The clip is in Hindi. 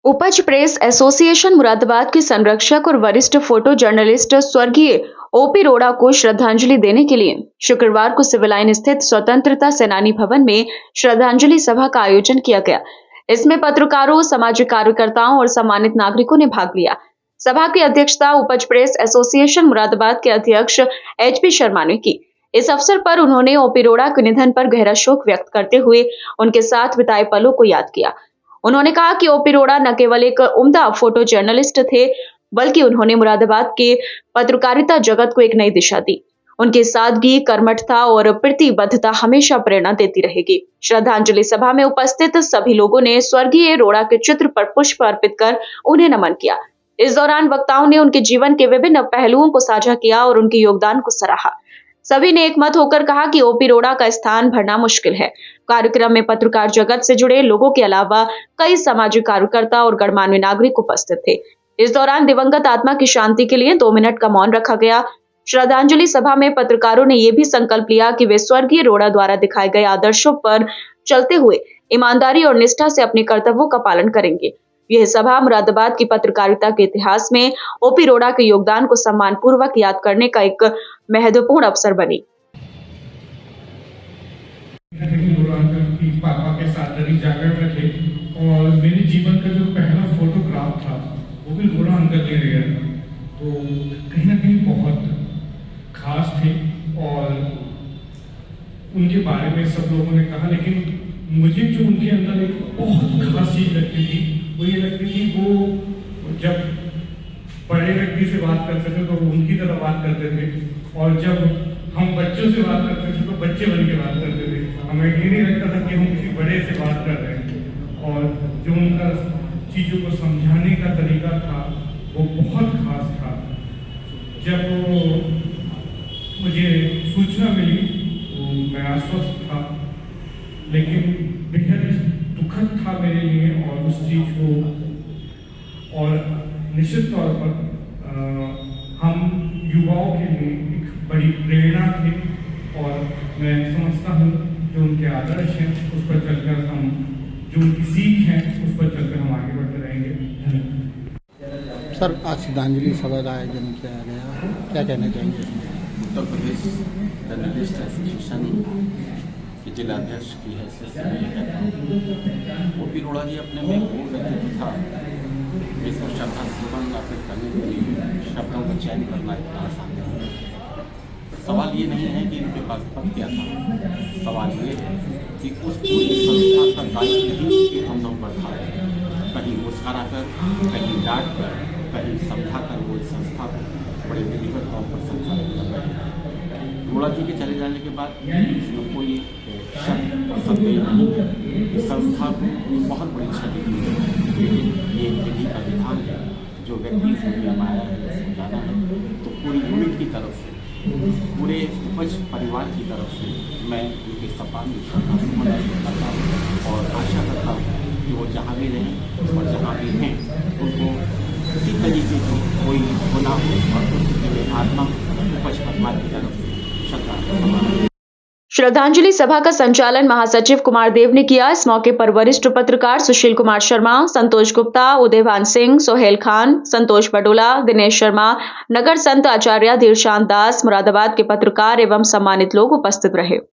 उपज प्रेस एसोसिएशन मुरादाबाद के संरक्षक और वरिष्ठ फोटो जर्नलिस्ट स्वर्गीय ओपी रोड़ा को श्रद्धांजलि देने के लिए शुक्रवार को सिविल लाइन स्थित स्वतंत्रता सेनानी भवन में श्रद्धांजलि सभा का आयोजन किया गया। इसमें पत्रकारों, सामाजिक कार्यकर्ताओं और सम्मानित नागरिकों ने भाग लिया। सभा की अध्यक्षता उपज प्रेस एसोसिएशन मुरादाबाद के अध्यक्ष HP शर्मा ने की। इस अवसर पर उन्होंने ओपी रोड़ा के निधन पर गहरा शोक व्यक्त करते हुए उनके साथ बिताए पलों को याद किया। उन्होंने कहा कि ओपी रोड़ा न केवल एक उम्दा फोटो जर्नलिस्ट थे, बल्कि उन्होंने मुरादाबाद के पत्रकारिता जगत को एक नई दिशा दी। उनकी सादगी, कर्मठता और प्रतिबद्धता हमेशा प्रेरणा देती रहेगी। श्रद्धांजलि सभा में उपस्थित सभी लोगों ने स्वर्गीय रोड़ा के चित्र पर पुष्प अर्पित कर उन्हें नमन किया। इस दौरान वक्ताओं ने उनके जीवन के विभिन्न पहलुओं को साझा किया और उनके योगदान को सराहा। सभी ने एकमत होकर कहा कि ओपी रोड़ा का स्थान भरना मुश्किल है। कार्यक्रम में पत्रकार जगत से जुड़े लोगों के अलावा कई सामाजिक कार्यकर्ता और गणमान्य नागरिक उपस्थित थे। इस दौरान दिवंगत आत्मा की शांति के लिए 2 मिनट का मौन रखा गया। श्रद्धांजलि सभा में पत्रकारों ने यह भी संकल्प लिया कि वे स्वर्गीय रोड़ा द्वारा दिखाए गए आदर्शों पर चलते हुए ईमानदारी और निष्ठा से अपने कर्तव्यों का पालन करेंगे। यह सभा मुरादाबाद की पत्रकारिता के इतिहास में ओपी रोड़ा के योगदान को सम्मान पूर्वक याद करने का एक महत्वपूर्ण अवसर बनी। पापा के साथ जागरण में थे और मेरे जीवन का जो पहला फोटोग्राफ था वो भी रोड़ा अंकल ले गया था, तो कहीं ना कहीं बहुत खास थे और उनके बारे में सब लोगों ने कहा, लेकिन मुझे जो उनके अंदर एक बहुत खास चीज लगती थी वो ये लगती थी, वो जब बड़े व्यक्ति से बात करते थे तो उनकी तरह बात करते थे और जब हम बच्चों से बात करते थे तो बच्चे बन के बात करते थे। हमें ये नहीं लगता था कि हम किसी बड़े से बात कर रहे हैं और जो उनका चीज़ों को समझाने का तरीका था वो बहुत खास था। जब मुझे सूचना मिली तो मैं आश्वस्त था, लेकिन बेहद दुखद था मेरे लिए और उस चीज़ को, और निश्चित तौर पर हम युवाओं के लिए एक बड़ी प्रेरणा थे और मैं समझता हूँ जो उनके आदर्श हैं उस पर चलकर हम, जो उनकी सीख है उस पर चलकर हम आगे बढ़ते रहेंगे। धन्यवाद। सर, आज श्रद्धांजलि सभा का आयोजन किया गया, क्या कहना चाहेंगे? उत्तर प्रदेश जर्नलिस्ट एसोसिएशन के जिलाध्यक्ष की हैसियत से मैं कहता हूँ, ओपी रोड़ा जी अपने में वो व्यक्तित्व था जिसको श्रद्धा सुमन अर्पित करने के लिए शब्दों का चयन करना इतना आसान नहीं है। सवाल ये नहीं है कि इनके पास पद क्या था, सवाल ये है कि उस पूरी संस्था का दायित्व ही उनके कंधों पर था। कहीं मुस्करा कर, कहीं डांट कर, कहीं समझा कर वो इस संस्था को बड़े विधिवत तौर पर संचालित कर रहे हैं। रोड़ा जी के चले जाने के बाद इसमें कोई शक और संदेह नहीं है, इस संस्था को बहुत बड़ी क्षति दी है। ये विधि का विधान है, जो व्यक्ति इस दुनिया में आया है समझाना है, तो पूरी यूनिट की तरफ से, पूरे उपज परिवार की तरफ से मैं उनके सम्मान में श्रद्धा सुमन अर्पित करता हूँ और आशा करता हूँ कि वो जहाँ भी रहें और जहाँ भी हैं उनको किसी तरीके की कोई गुनाह हो और उसके आत्मा उपज परिवार की तरफ से श्रद्धा। श्रद्धांजलि सभा का संचालन महासचिव कुमार देव ने किया। इस मौके पर वरिष्ठ पत्रकार सुशील कुमार शर्मा, संतोष गुप्ता, उदयभान सिंह, सोहेल खान, संतोष बडोला, दिनेश शर्मा, नगर संत आचार्य धीरशांत दास, मुरादाबाद के पत्रकार एवं सम्मानित लोग उपस्थित रहे।